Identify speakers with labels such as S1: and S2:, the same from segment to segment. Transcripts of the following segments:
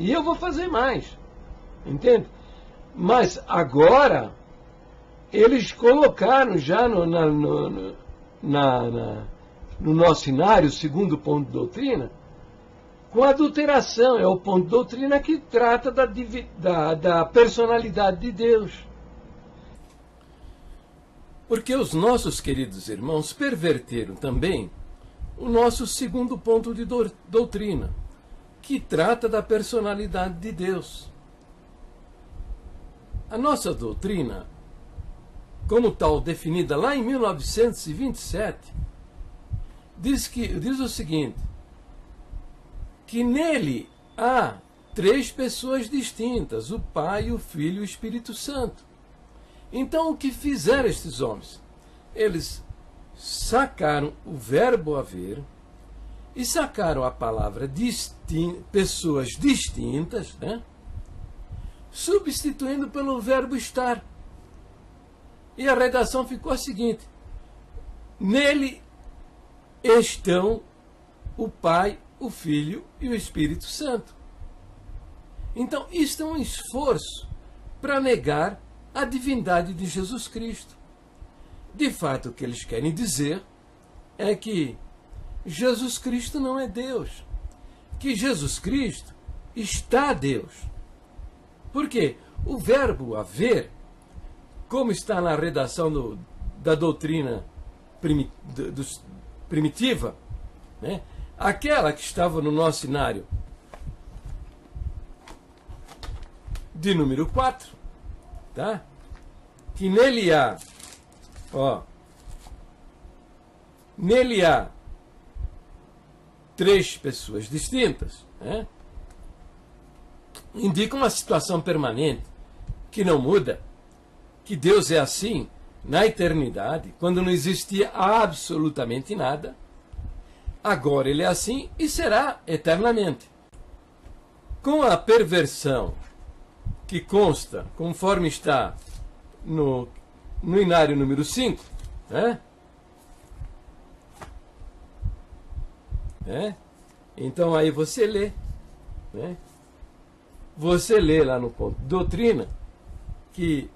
S1: E eu vou fazer mais. Entende? Mas agora, eles colocaram já no nosso cenário, o segundo ponto de doutrina, com adulteração. É o ponto de doutrina que trata da personalidade de Deus. Porque os nossos queridos irmãos perverteram também o nosso segundo ponto de doutrina, que trata da personalidade de Deus. A nossa doutrina, como tal definida lá em 1927, diz o seguinte, que nele há três pessoas distintas, o Pai, o Filho e o Espírito Santo. Então, o que fizeram estes homens? Eles sacaram o verbo haver e sacaram a palavra pessoas distintas, né? Substituindo pelo verbo estar. E a redação ficou a seguinte: nele estão o Pai, o Filho e o Espírito Santo. Então, isto é um esforço para negar a divindade de Jesus Cristo. De fato, o que eles querem dizer é que Jesus Cristo não é Deus, que Jesus Cristo está Deus. Por quê? O verbo haver, como está na redação da doutrina primitiva, né? Aquela que estava no nosso cenário de número 4, tá? Que nele há, nele há três pessoas distintas, né? Indica uma situação permanente, que não muda, que Deus é assim na eternidade, quando não existia absolutamente nada. Agora ele é assim e será eternamente. Com a perversão que consta, conforme está no inário número 5, né? Então aí você lê, né? Você lê lá no ponto doutrina que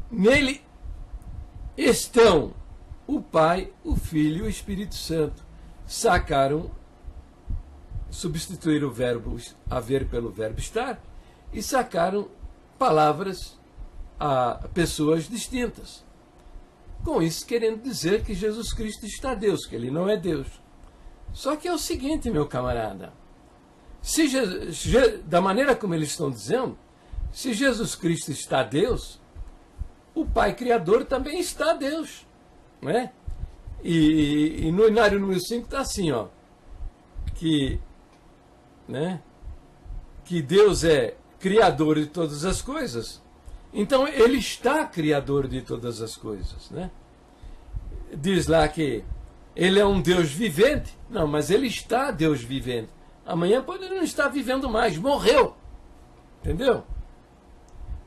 S1: nele estão o Pai, o Filho e o Espírito Santo. Substituíram o verbo haver pelo verbo estar e sacaram palavras a pessoas distintas. Com isso querendo dizer que Jesus Cristo está Deus, que ele não é Deus. Só que é o seguinte, meu camarada, da maneira como eles estão dizendo, se Jesus Cristo está Deus, o Pai Criador também está Deus, não é? E no inário número 5 está assim, que Deus é criador de todas as coisas. Então ele está criador de todas as coisas, né? Diz lá que ele é um Deus vivente. Não, mas ele está Deus vivente. Amanhã pode não estar vivendo mais, morreu. Entendeu?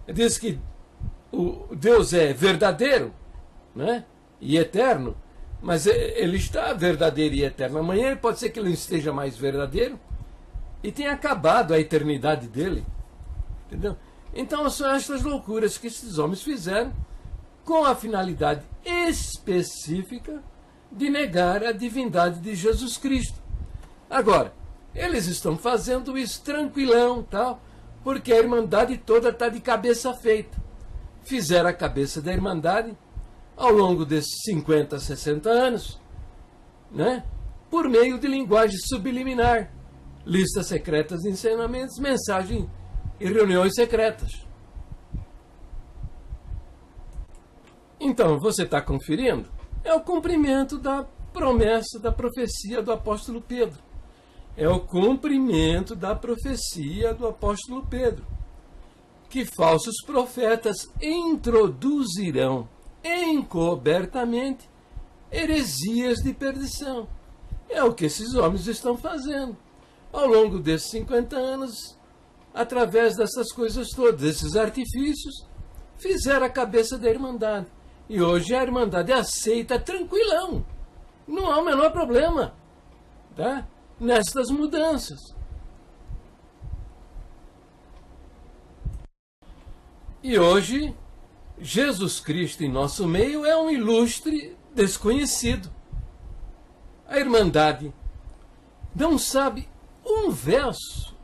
S1: Diz que o Deus é verdadeiro, né? E eterno, mas ele está verdadeiro e eterno. Amanhã pode ser que ele não esteja mais verdadeiro e tenha acabado a eternidade dele. Entendeu? Então são estas loucuras que esses homens fizeram com a finalidade específica de negar a divindade de Jesus Cristo. Agora, eles estão fazendo isso tranquilão, tal, porque a Irmandade toda está de cabeça feita. Fizeram a cabeça da Irmandade ao longo desses 50, 60 anos, né? Por meio de linguagem subliminar, listas secretas de ensinamentos, mensagem e reuniões secretas. Então, você está conferindo? É o cumprimento da promessa, da profecia do apóstolo Pedro. É o cumprimento da profecia do apóstolo Pedro, que falsos profetas introduzirão encobertamente heresias de perdição. É o que esses homens estão fazendo ao longo desses 50 anos, através dessas coisas todas, desses artifícios, fizeram a cabeça da Irmandade. E hoje a Irmandade aceita tranquilão. Não há o menor problema, tá? Nestas mudanças. E hoje, Jesus Cristo em nosso meio é um ilustre desconhecido. A Irmandade não sabe um verso,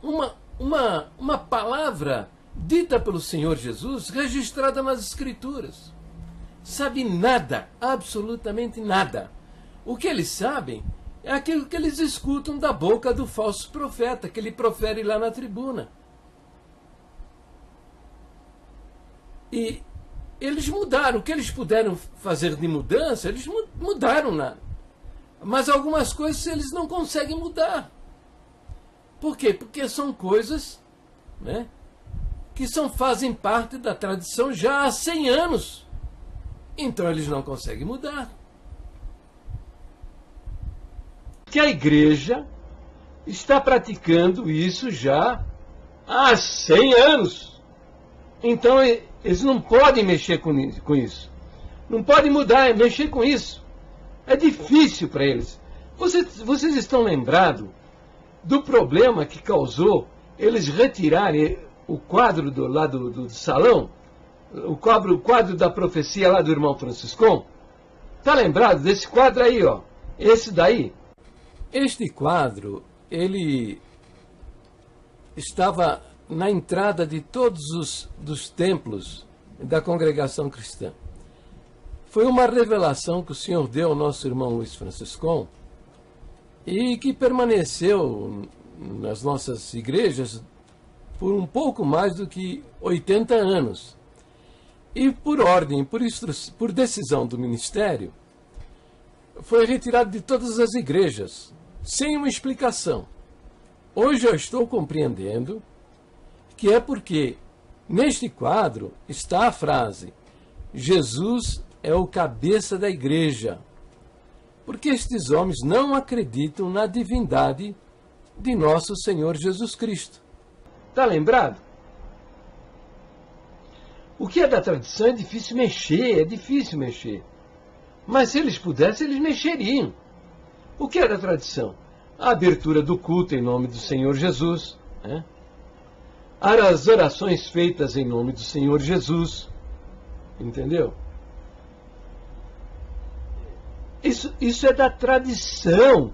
S1: uma palavra dita pelo Senhor Jesus, registrada nas Escrituras. Sabe nada, absolutamente nada. O que eles sabem é aquilo que eles escutam da boca do falso profeta, que ele profere lá na tribuna. E eles mudaram. O que eles puderam fazer de mudança, eles mudaram. Mas algumas coisas eles não conseguem mudar. Por quê? Porque são coisas, né, que fazem parte da tradição já há 100 anos. Então eles não conseguem mudar. Que a igreja está praticando isso já há 100 anos. Então eles não podem mexer com isso. Não podem mudar, mexer com isso. É difícil para eles. Vocês estão lembrados do problema que causou eles retirarem o quadro lá do salão? O quadro da profecia lá do irmão Franciscão? Está lembrado desse quadro aí, ó? Esse daí? Este quadro, ele estava na entrada de todos dos templos da congregação cristã. Foi uma revelação que o Senhor deu ao nosso irmão Luiz Franciscão e que permaneceu nas nossas igrejas por um pouco mais do que 80 anos. E por ordem, por decisão do ministério, foi retirado de todas as igrejas, sem uma explicação. Hoje eu estou compreendendo que é porque neste quadro está a frase: Jesus é o cabeça da igreja. Porque estes homens não acreditam na divindade de nosso Senhor Jesus Cristo. Está lembrado? O que é da tradição é difícil mexer. Mas se eles pudessem, eles mexeriam. O que é da tradição? A abertura do culto em nome do Senhor Jesus, né? As orações feitas em nome do Senhor Jesus, entendeu? Isso é da tradição.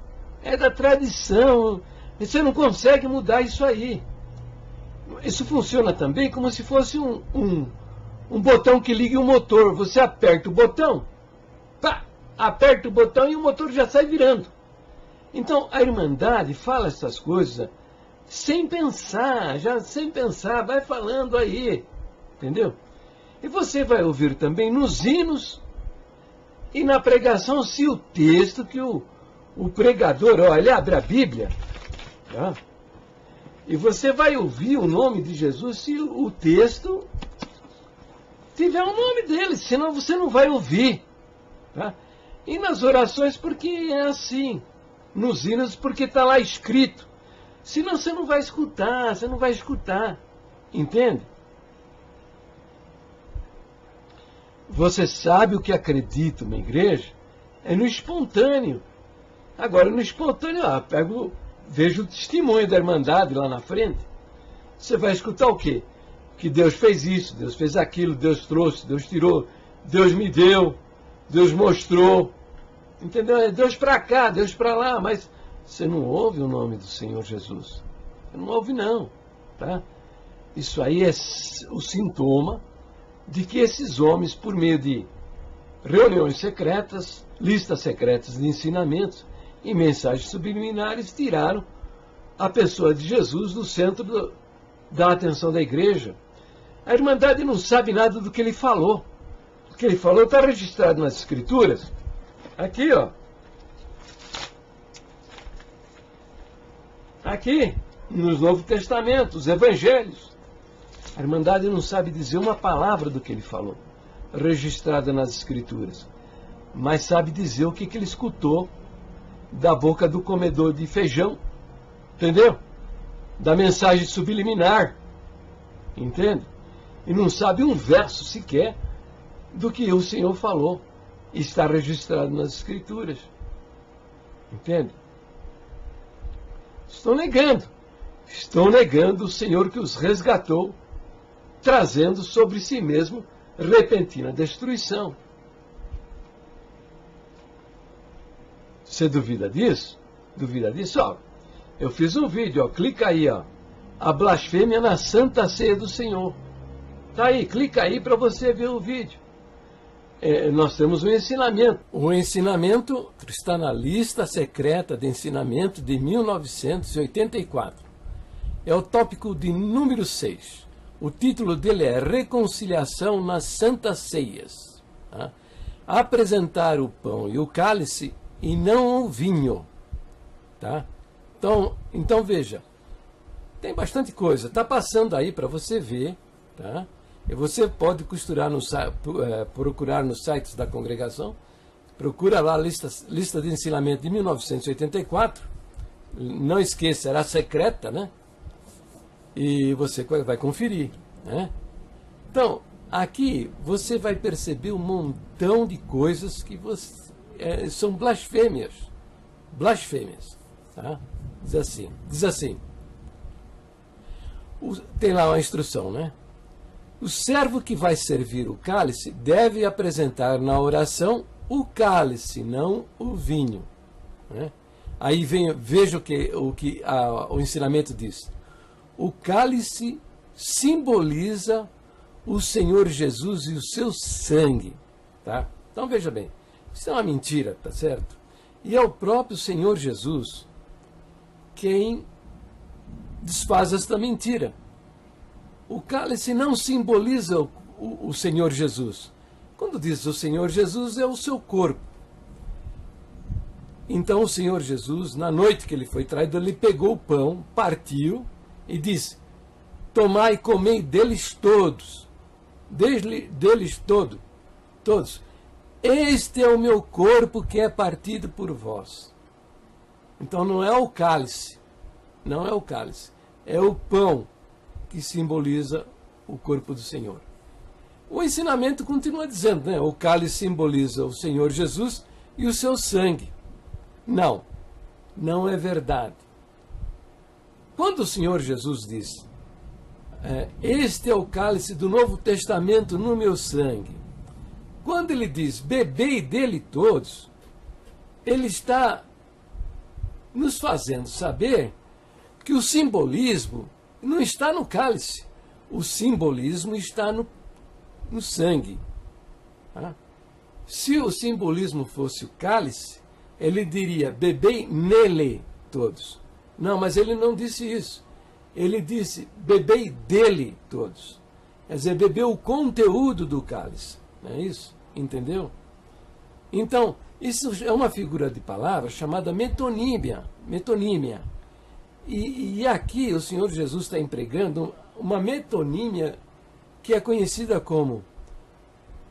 S1: Você não consegue mudar isso aí. Isso funciona também como se fosse um botão que liga o motor. Você aperta o botão, pá, aperta o botão e o motor já sai virando. Então a Irmandade fala essas coisas sem pensar, vai falando aí, entendeu? E você vai ouvir também nos hinos e na pregação, se o texto que o pregador, ó, ele abre a Bíblia, tá? E você vai ouvir o nome de Jesus se o texto tiver o nome dele, senão você não vai ouvir, tá? E nas orações, porque é assim. Nos hinos, porque está lá escrito. Senão você não vai escutar, entende? Você sabe o que acredita uma igreja? É no espontâneo. Agora, no espontâneo, vejo o testemunho da Irmandade lá na frente. Você vai escutar o quê? Que Deus fez isso, Deus fez aquilo, Deus trouxe, Deus tirou, Deus me deu, Deus mostrou. Entendeu? É Deus para cá, Deus para lá, mas você não ouve o nome do Senhor Jesus. Você não ouve não, tá? Isso aí é o sintoma de que esses homens, por meio de reuniões secretas, listas secretas de ensinamentos e mensagens subliminares, tiraram a pessoa de Jesus do centro da atenção da igreja. A Irmandade não sabe nada do que ele falou. O que ele falou está registrado nas Escrituras. Aqui, ó. Aqui, no Novo Testamento, os Evangelhos. A Irmandade não sabe dizer uma palavra do que ele falou, registrada nas Escrituras. Mas sabe dizer o que ele escutou da boca do comedor de feijão. Entendeu? Da mensagem subliminar. Entende? E não sabe um verso sequer do que o Senhor falou. Está registrado nas Escrituras. Entende? Estão negando o Senhor que os resgatou trazendo sobre si mesmo repentina destruição. Você duvida disso? Duvida disso? Ó, eu fiz um vídeo, ó, clica aí, ó, a blasfêmia na Santa Ceia do Senhor. Tá aí, clica aí para você ver o vídeo. Nós temos um ensinamento. O ensinamento está na lista secreta de ensinamento de 1984. É o tópico de número 6. O título dele é Reconciliação nas Santas Ceias. Tá? Apresentar o pão e o cálice e não o vinho. Tá? Então veja, tem bastante coisa. Está passando aí para você ver. Tá? E você pode procurar nos sites da congregação. Procura lá a lista de ensinamento de 1984. Não esqueça, será secreta, né? E você vai conferir, né? Então, aqui você vai perceber um montão de coisas que são blasfêmias. Blasfêmias. Tá? Diz assim. Tem lá uma instrução, né? O servo que vai servir o cálice deve apresentar na oração o cálice, não o vinho. Né? Aí veja o ensinamento diz. O cálice simboliza o Senhor Jesus e o seu sangue. Tá? Então veja bem, isso é uma mentira, tá certo? E é o próprio Senhor Jesus quem desfaz esta mentira. O cálice não simboliza o Senhor Jesus. Quando diz o Senhor Jesus, é o seu corpo. Então o Senhor Jesus, na noite que ele foi traído, ele pegou o pão, partiu e disse: tomai e comei deles todos. Todos. Este é o meu corpo que é partido por vós. Então não é o cálice. Não é o cálice. É o pão que simboliza o corpo do Senhor. O ensinamento continua dizendo, né? O cálice simboliza o Senhor Jesus e o seu sangue. Não é verdade. Quando o Senhor Jesus diz, este é o cálice do Novo Testamento no meu sangue, quando ele diz, bebei dele todos, ele está nos fazendo saber que o simbolismo não está no cálice, o simbolismo está no sangue. Tá? Se o simbolismo fosse o cálice, ele diria, bebei nele todos. Não, mas ele não disse isso. Ele disse, bebei dele todos. Quer dizer, bebeu o conteúdo do cálice. Não é isso? Entendeu? Então, isso é uma figura de palavra chamada metonímia. E aqui o Senhor Jesus está empregando uma metonímia que é conhecida como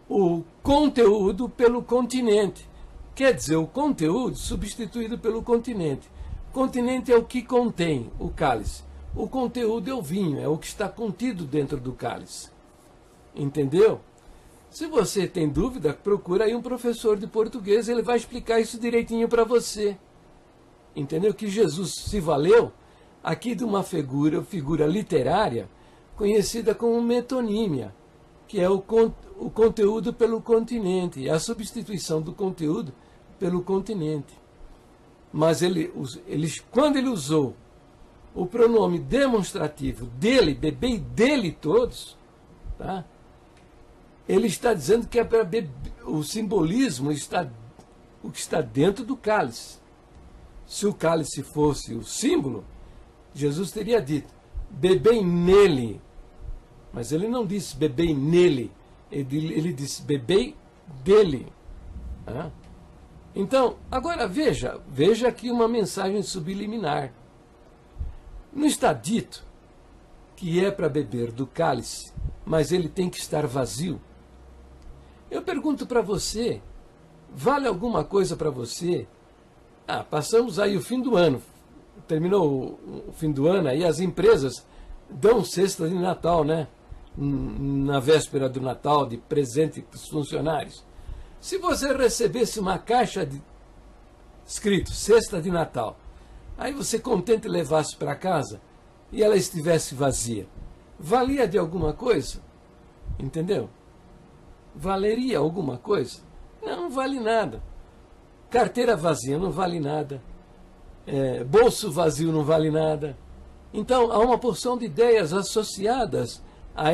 S1: o conteúdo pelo continente. Quer dizer, o conteúdo substituído pelo continente. O continente é o que contém o cálice. O conteúdo é o vinho, é o que está contido dentro do cálice. Entendeu? Se você tem dúvida, procura aí um professor de português, ele vai explicar isso direitinho para você. Entendeu? Que Jesus se valeu aqui de uma figura literária conhecida como metonímia, que é o conteúdo pelo continente, é a substituição do conteúdo pelo continente. Mas quando ele usou o pronome demonstrativo dele, bebei dele todos, tá? Ele está dizendo que é para o simbolismo o que está dentro do cálice. Se o cálice fosse o símbolo, Jesus teria dito, bebei nele. Mas ele não disse bebei nele, ele disse bebei dele. Tá? Então, agora veja aqui uma mensagem subliminar. Não está dito que é para beber do cálice, mas ele tem que estar vazio. Eu pergunto para você, vale alguma coisa para você? Passamos aí o fim do ano, terminou o fim do ano, aí as empresas dão cesta de Natal, né? Na véspera do Natal, de presente para os funcionários. Se você recebesse uma caixa escrito cesta de Natal, aí você contente levasse para casa e ela estivesse vazia, valia de alguma coisa? Entendeu? Valeria alguma coisa? Não, não vale nada. Carteira vazia não vale nada. Bolso vazio não vale nada. Então, há uma porção de ideias associadas a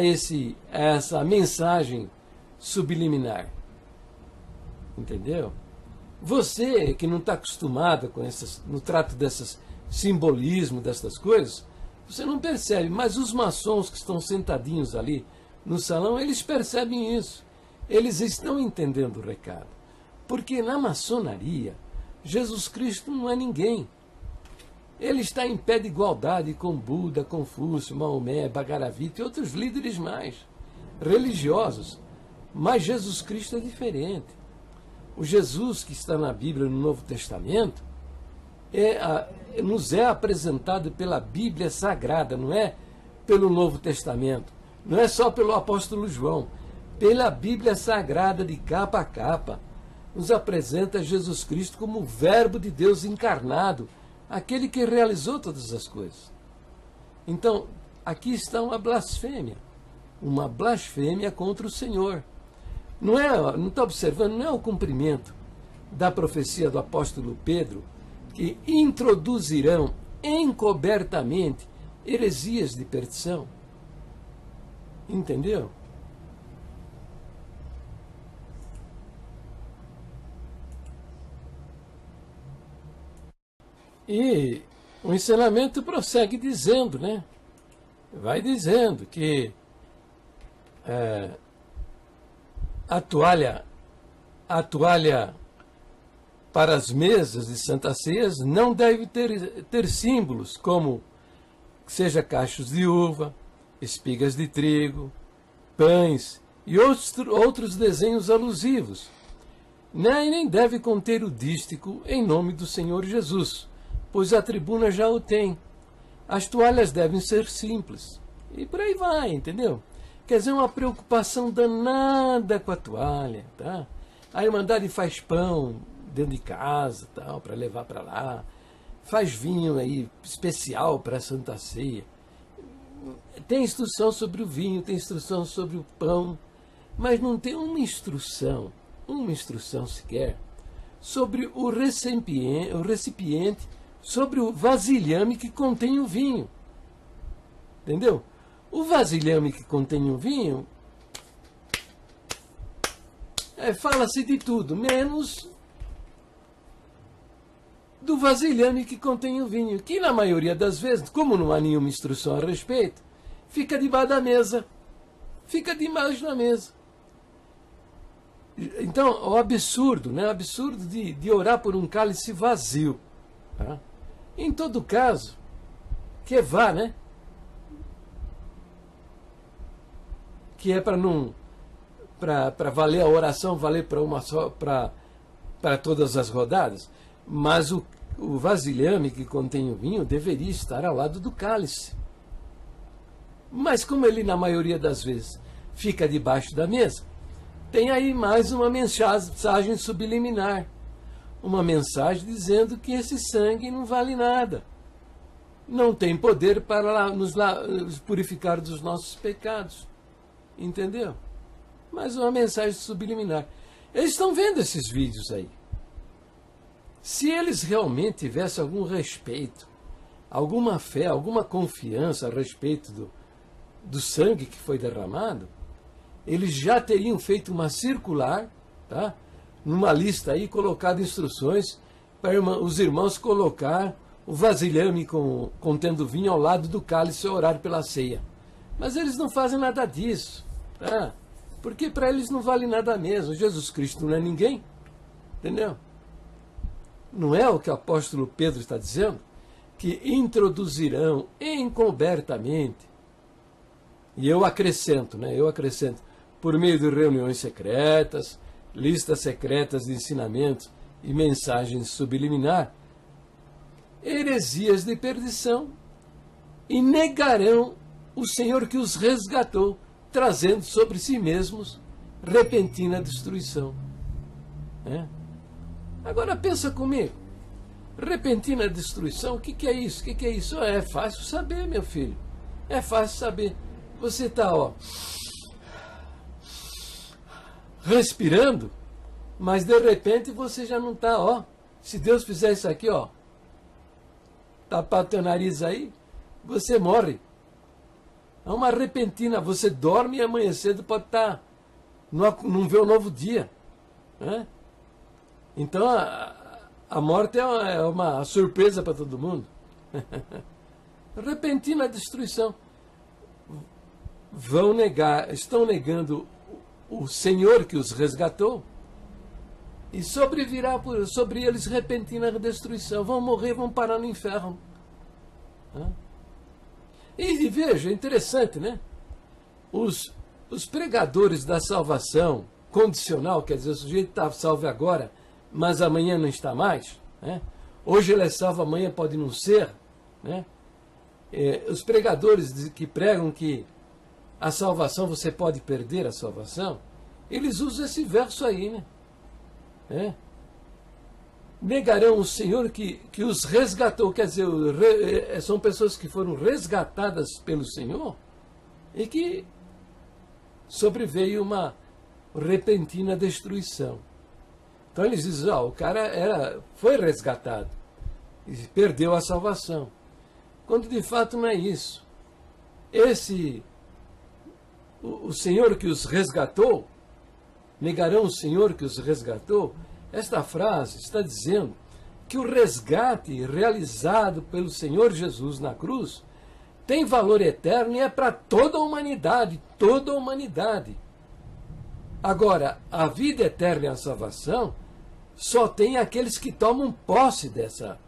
S1: essa mensagem subliminar. Entendeu? Você que não está acostumado com no trato desses simbolismo, dessas coisas, você não percebe, mas os maçons que estão sentadinhos ali no salão, eles percebem isso. Eles estão entendendo o recado. Porque na maçonaria, Jesus Cristo não é ninguém. Ele está em pé de igualdade com Buda, Confúcio, Maomé, Bhagavad e outros líderes mais religiosos. Mas Jesus Cristo é diferente. O Jesus que está na Bíblia, no Novo Testamento, nos é apresentado pela Bíblia Sagrada, não é pelo Novo Testamento, não é só pelo apóstolo João, pela Bíblia Sagrada de capa a capa, nos apresenta Jesus Cristo como o Verbo de Deus encarnado, aquele que realizou todas as coisas. Então, aqui está uma blasfêmia contra o Senhor. Não está observando, não é o cumprimento da profecia do apóstolo Pedro, que introduzirão encobertamente heresias de perdição. Entendeu? E o ensinamento prossegue dizendo, né? Vai dizendo que a toalha para as mesas de Santa Ceias não deve ter símbolos como seja cachos de uva, espigas de trigo, pães e outros desenhos alusivos. Nem deve conter o dístico em nome do Senhor Jesus, pois a tribuna já o tem. As toalhas devem ser simples. E por aí vai, entendeu? Quer dizer, uma preocupação danada com a toalha, tá? A Irmandade faz pão dentro de casa, tal, para levar para lá. Faz vinho aí especial para a Santa Ceia. Tem instrução sobre o vinho, tem instrução sobre o pão, mas não tem uma instrução sequer sobre o recipiente, sobre o vasilhame que contém o vinho. Entendeu? O vasilhame que contém o vinho, fala-se de tudo, menos do vasilhame que contém o vinho, que na maioria das vezes, como não há nenhuma instrução a respeito, fica debaixo da mesa. Fica debaixo da mesa. Então, o absurdo, né? O absurdo de orar por um cálice vazio. Tá? Em todo caso, que vá, né? Que é para não, para valer a oração, valer para uma só, para todas as rodadas. Mas o vasilhame que contém o vinho deveria estar ao lado do cálice. Mas como ele, na maioria das vezes, fica debaixo da mesa, tem aí mais uma mensagem subliminar. Uma mensagem dizendo que esse sangue não vale nada. Não tem poder para nos purificar dos nossos pecados. Entendeu? Mais uma mensagem subliminar. Eles estão vendo esses vídeos aí. Se eles realmente tivessem algum respeito, alguma fé, alguma confiança a respeito do sangue que foi derramado, eles já teriam feito uma circular, tá? Numa lista aí, colocado instruções para os irmãos colocar o vasilhame contendo vinho ao lado do cálice e orar pela ceia. Mas eles não fazem nada disso, tá? Porque para eles não vale nada mesmo. Jesus Cristo não é ninguém, entendeu? Não é o que o apóstolo Pedro está dizendo? Que introduzirão encobertamente. E eu acrescento, né? Por meio de reuniões secretas, listas secretas de ensinamentos e mensagens subliminar, heresias de perdição, e negarão o Senhor que os resgatou, trazendo sobre si mesmos repentina destruição. Agora pensa comigo, repentina destruição, o que é isso? O que é isso? É fácil saber, meu filho, é fácil saber. Você está, respirando, mas de repente você já não está, ó. Se Deus fizer isso aqui, ó, tapar teu nariz aí, você morre. É uma repentina, você dorme e amanhã cedo pode estar, não vê o novo dia. Né? Então a morte é uma surpresa para todo mundo. Repentina destruição. Estão negando o Senhor que os resgatou, e sobrevirá sobre eles repentina destruição. Vão morrer, vão parar no inferno. E veja, é interessante, né? Os pregadores da salvação condicional, quer dizer, o sujeito está salvo agora, mas amanhã não está mais. Né? Hoje ele é salvo, amanhã pode não ser. Né? Os pregadores que pregam que a salvação, você pode perder a salvação, eles usam esse verso aí, né? Negarão o Senhor que os resgatou, quer dizer, são pessoas que foram resgatadas pelo Senhor e que sobreveio uma repentina destruição. Então eles dizem, o cara foi resgatado e perdeu a salvação. Quando de fato não é isso. O Senhor que os resgatou, negarão o Senhor que os resgatou. Esta frase está dizendo que o resgate realizado pelo Senhor Jesus na cruz tem valor eterno e é para toda a humanidade, toda a humanidade. Agora, a vida eterna e a salvação só tem aqueles que tomam posse dessa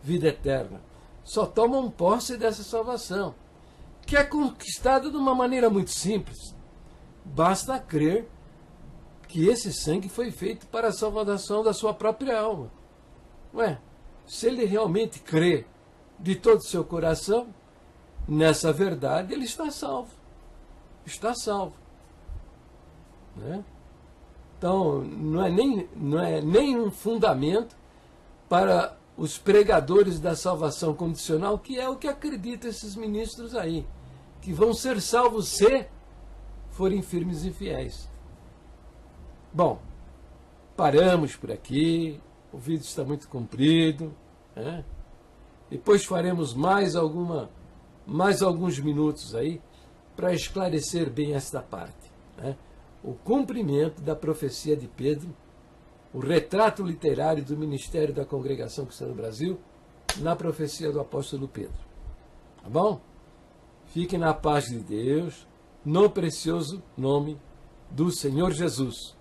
S1: vida eterna, só tomam posse dessa salvação, que é conquistada de uma maneira muito simples. Basta crer que esse sangue foi feito para a salvação da sua própria alma. Se ele realmente crê de todo o seu coração nessa verdade, ele está salvo. Está salvo. Né? Então, não é nem um fundamento para os pregadores da salvação condicional, que é o que acreditam esses ministros aí, que vão ser salvos se forem firmes e fiéis. Bom, paramos por aqui, o vídeo está muito comprido, né? Depois faremos mais alguns minutos aí para esclarecer bem esta parte, né? O cumprimento da profecia de Pedro, o retrato literário do ministério da Congregação Cristã no Brasil na profecia do apóstolo Pedro. Tá bom? Fiquem na paz de Deus, no precioso nome do Senhor Jesus.